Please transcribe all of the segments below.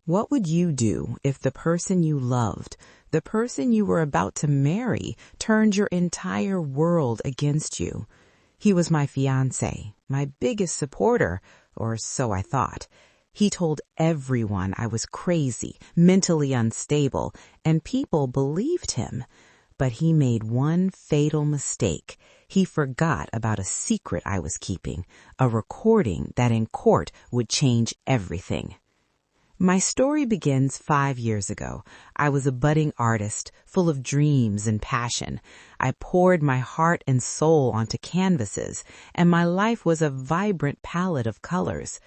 What would you do if the person you loved, the person you were about to marry, turned your entire world against you? He was my fiancé, my biggest supporter, or so I thought. He told everyone I was crazy, mentally unstable, and people believed him. But he made one fatal mistake. He forgot about a secret I was keeping, a recording that in court would change everything. My story begins 5 years ago. I was a budding artist, full of dreams and passion. I poured my heart and soul onto canvases, and my life was a vibrant palette of colors.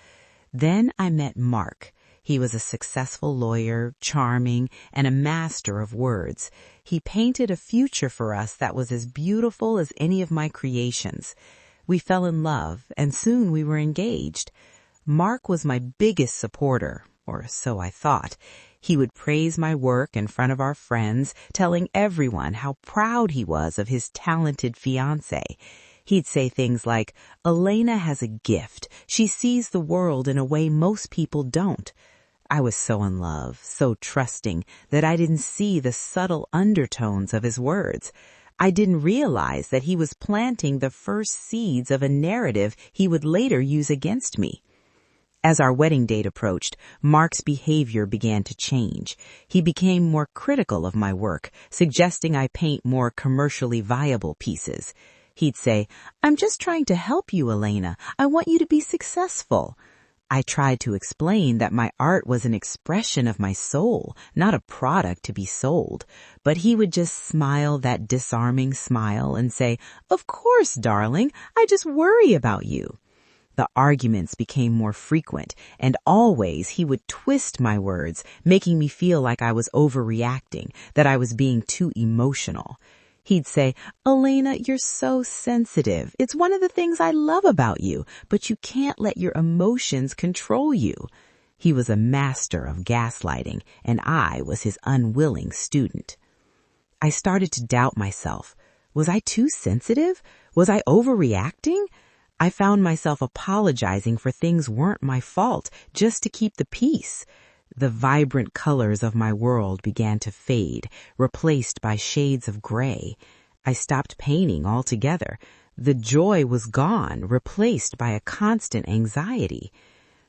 Then I met Mark. He was a successful lawyer, charming, and a master of words. He painted a future for us that was as beautiful as any of my creations. We fell in love, and soon we were engaged. Mark was my biggest supporter, or so I thought. He would praise my work in front of our friends, telling everyone how proud he was of his talented fiancé. He'd say things like, "Elena has a gift. She sees the world in a way most people don't." I was so in love, so trusting, that I didn't see the subtle undertones of his words. I didn't realize that he was planting the first seeds of a narrative he would later use against me. As our wedding date approached, Mark's behavior began to change. He became more critical of my work, suggesting I paint more commercially viable pieces. He'd say, "I'm just trying to help you, Elena. I want you to be successful." I tried to explain that my art was an expression of my soul, not a product to be sold. But he would just smile that disarming smile and say, "Of course, darling, I just worry about you." The arguments became more frequent, and always he would twist my words, making me feel like I was overreacting, that I was being too emotional. He'd say, "Elena, you're so sensitive. It's one of the things I love about you, but you can't let your emotions control you." He was a master of gaslighting, and I was his unwilling student. I started to doubt myself. Was I too sensitive? Was I overreacting? I found myself apologizing for things weren't my fault, just to keep the peace. The vibrant colors of my world began to fade, replaced by shades of gray. I stopped painting altogether. The joy was gone, replaced by a constant anxiety.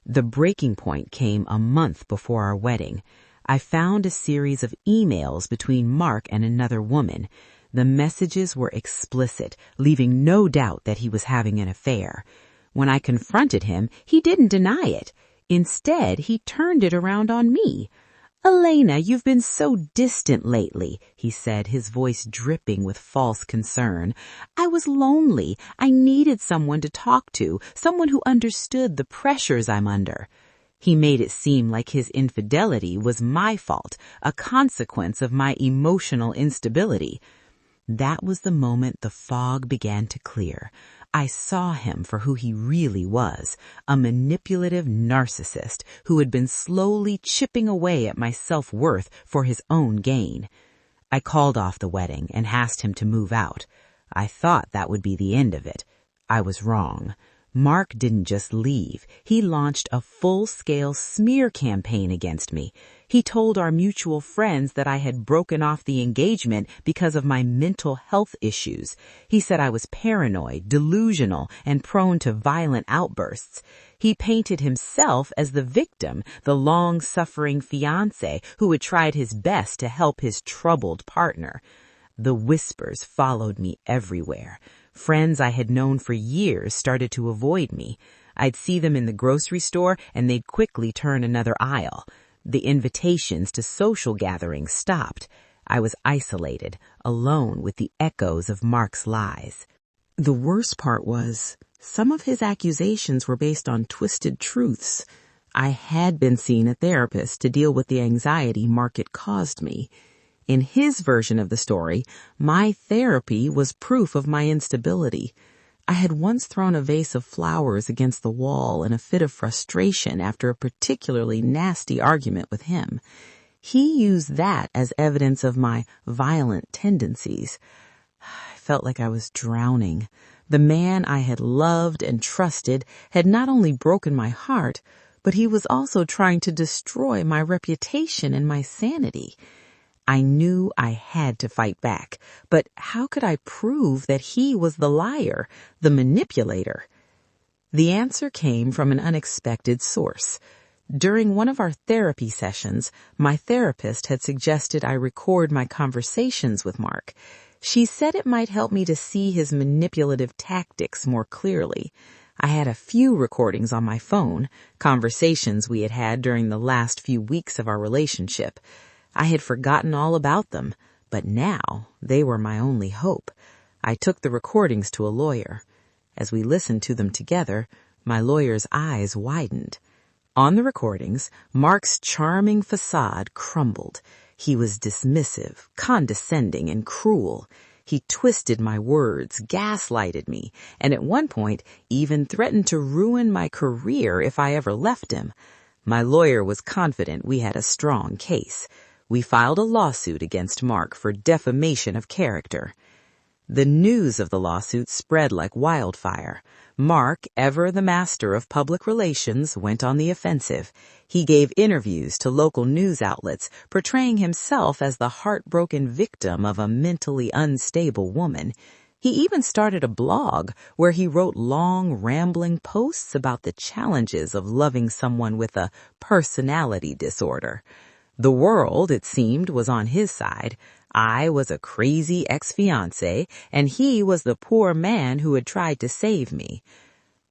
The breaking point came a month before our wedding. I found a series of emails between Mark and another woman. The messages were explicit, leaving no doubt that he was having an affair. When I confronted him, he didn't deny it. Instead, he turned it around on me. "Elena, you've been so distant lately," he said, his voice dripping with false concern. "I was lonely. I needed someone to talk to, someone who understood the pressures I'm under." He made it seem like his infidelity was my fault, a consequence of my emotional instability. That was the moment the fog began to clear. I saw him for who he really was, a manipulative narcissist who had been slowly chipping away at my self-worth for his own gain. I called off the wedding and asked him to move out. I thought that would be the end of it. I was wrong. Mark didn't just leave. He launched a full-scale smear campaign against me. He told our mutual friends that I had broken off the engagement because of my mental health issues. He said I was paranoid, delusional, and prone to violent outbursts. He painted himself as the victim, the long-suffering fiancé who had tried his best to help his troubled partner. The whispers followed me everywhere. Friends I had known for years started to avoid me. I'd see them in the grocery store and they'd quickly turn another aisle. The invitations to social gatherings stopped. I was isolated, alone with the echoes of Mark's lies. The worst part was, some of his accusations were based on twisted truths. I had been seeing a therapist to deal with the anxiety Mark had caused me. In his version of the story, my therapy was proof of my instability. I had once thrown a vase of flowers against the wall in a fit of frustration after a particularly nasty argument with him. He used that as evidence of my violent tendencies. I felt like I was drowning. The man I had loved and trusted had not only broken my heart, but he was also trying to destroy my reputation and my sanity. I knew I had to fight back, but how could I prove that he was the liar, the manipulator? The answer came from an unexpected source. During one of our therapy sessions, my therapist had suggested I record my conversations with Mark. She said it might help me to see his manipulative tactics more clearly. I had a few recordings on my phone, conversations we had had during the last few weeks of our relationship. I had forgotten all about them, but now they were my only hope. I took the recordings to a lawyer. As we listened to them together, my lawyer's eyes widened. On the recordings, Mark's charming facade crumbled. He was dismissive, condescending, and cruel. He twisted my words, gaslighted me, and at one point even threatened to ruin my career if I ever left him. My lawyer was confident we had a strong case. We filed a lawsuit against Mark for defamation of character. The news of the lawsuit spread like wildfire. Mark, ever the master of public relations, went on the offensive. He gave interviews to local news outlets, portraying himself as the heartbroken victim of a mentally unstable woman. He even started a blog where he wrote long, rambling posts about the challenges of loving someone with a personality disorder. The world, it seemed, was on his side. I was a crazy ex-fiancé, and he was the poor man who had tried to save me.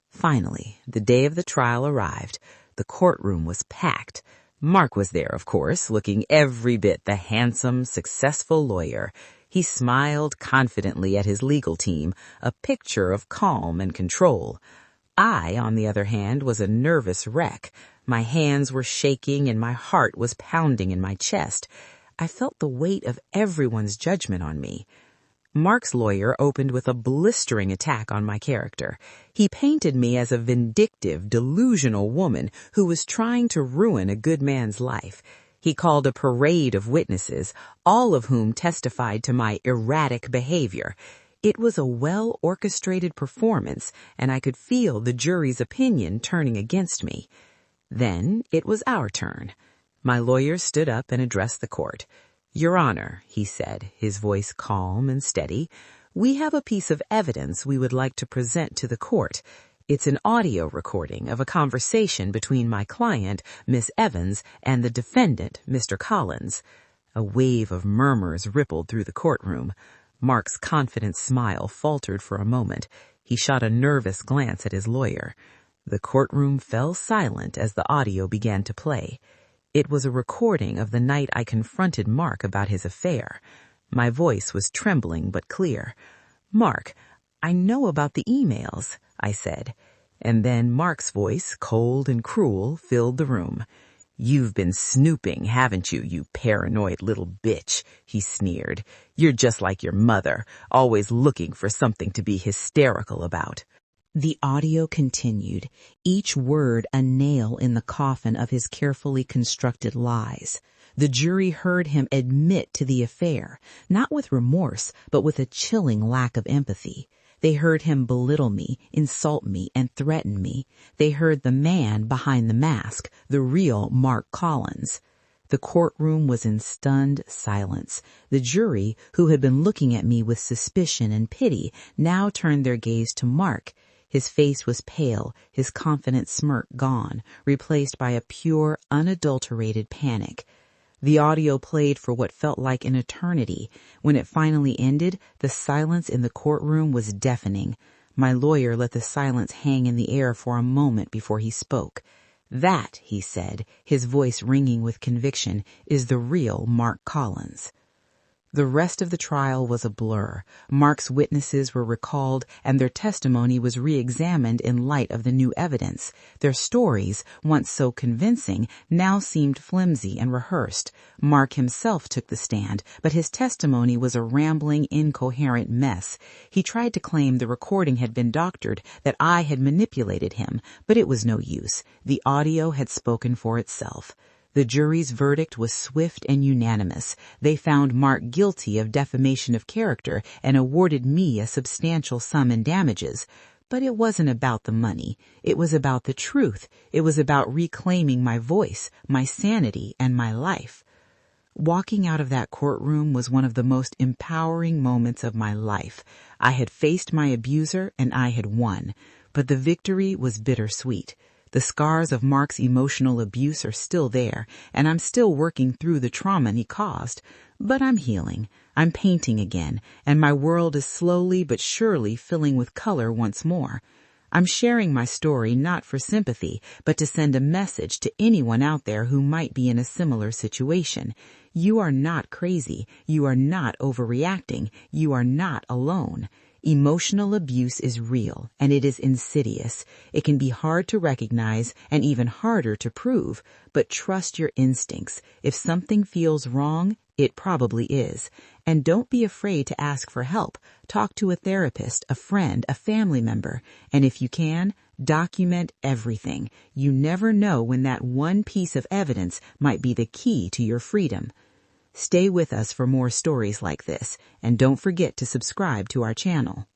Finally, the day of the trial arrived. The courtroom was packed. Mark was there, of course, looking every bit the handsome, successful lawyer. He smiled confidently at his legal team, a picture of calm and control. I, on the other hand, was a nervous wreck. My hands were shaking and my heart was pounding in my chest. I felt the weight of everyone's judgment on me. Mark's lawyer opened with a blistering attack on my character. He painted me as a vindictive, delusional woman who was trying to ruin a good man's life. He called a parade of witnesses, all of whom testified to my erratic behavior. It was a well-orchestrated performance, and I could feel the jury's opinion turning against me. Then it was our turn. My lawyer stood up and addressed the court. "Your Honor," he said, his voice calm and steady, "we have a piece of evidence we would like to present to the court. It's an audio recording of a conversation between my client, Miss Evans, and the defendant, Mr. Collins." A wave of murmurs rippled through the courtroom. Mark's confident smile faltered for a moment. He shot a nervous glance at his lawyer. The courtroom fell silent as the audio began to play. It was a recording of the night I confronted Mark about his affair. My voice was trembling but clear. "Mark, I know about the emails," I said. And then Mark's voice, cold and cruel, filled the room. "You've been snooping, haven't you, you paranoid little bitch?" he sneered. "You're just like your mother, always looking for something to be hysterical about." The audio continued, each word a nail in the coffin of his carefully constructed lies. The jury heard him admit to the affair, not with remorse, but with a chilling lack of empathy. They heard him belittle me, insult me, and threaten me. They heard the man behind the mask, the real Mark Collins. The courtroom was in stunned silence. The jury, who had been looking at me with suspicion and pity, now turned their gaze to Mark. His face was pale, his confident smirk gone, replaced by a pure, unadulterated panic. The audio played for what felt like an eternity. When it finally ended, the silence in the courtroom was deafening. My lawyer let the silence hang in the air for a moment before he spoke. "That," he said, his voice ringing with conviction, "is the real Mark Collins." The rest of the trial was a blur. Mark's witnesses were recalled, and their testimony was re-examined in light of the new evidence. Their stories, once so convincing, now seemed flimsy and rehearsed. Mark himself took the stand, but his testimony was a rambling, incoherent mess. He tried to claim the recording had been doctored, that I had manipulated him, but it was no use. The audio had spoken for itself. The jury's verdict was swift and unanimous. They found Mark guilty of defamation of character and awarded me a substantial sum in damages. But it wasn't about the money. It was about the truth. It was about reclaiming my voice, my sanity, and my life. Walking out of that courtroom was one of the most empowering moments of my life. I had faced my abuser and I had won, but the victory was bittersweet. The scars of Mark's emotional abuse are still there, and I'm still working through the trauma he caused. But I'm healing. I'm painting again, and my world is slowly but surely filling with color once more. I'm sharing my story not for sympathy, but to send a message to anyone out there who might be in a similar situation. You are not crazy. You are not overreacting. You are not alone. Emotional abuse is real, and it is insidious. It can be hard to recognize and even harder to prove, but trust your instincts. If something feels wrong, it probably is. And don't be afraid to ask for help. Talk to a therapist, a friend, a family member. And if you can, document everything. You never know when that one piece of evidence might be the key to your freedom. Stay with us for more stories like this, and don't forget to subscribe to our channel.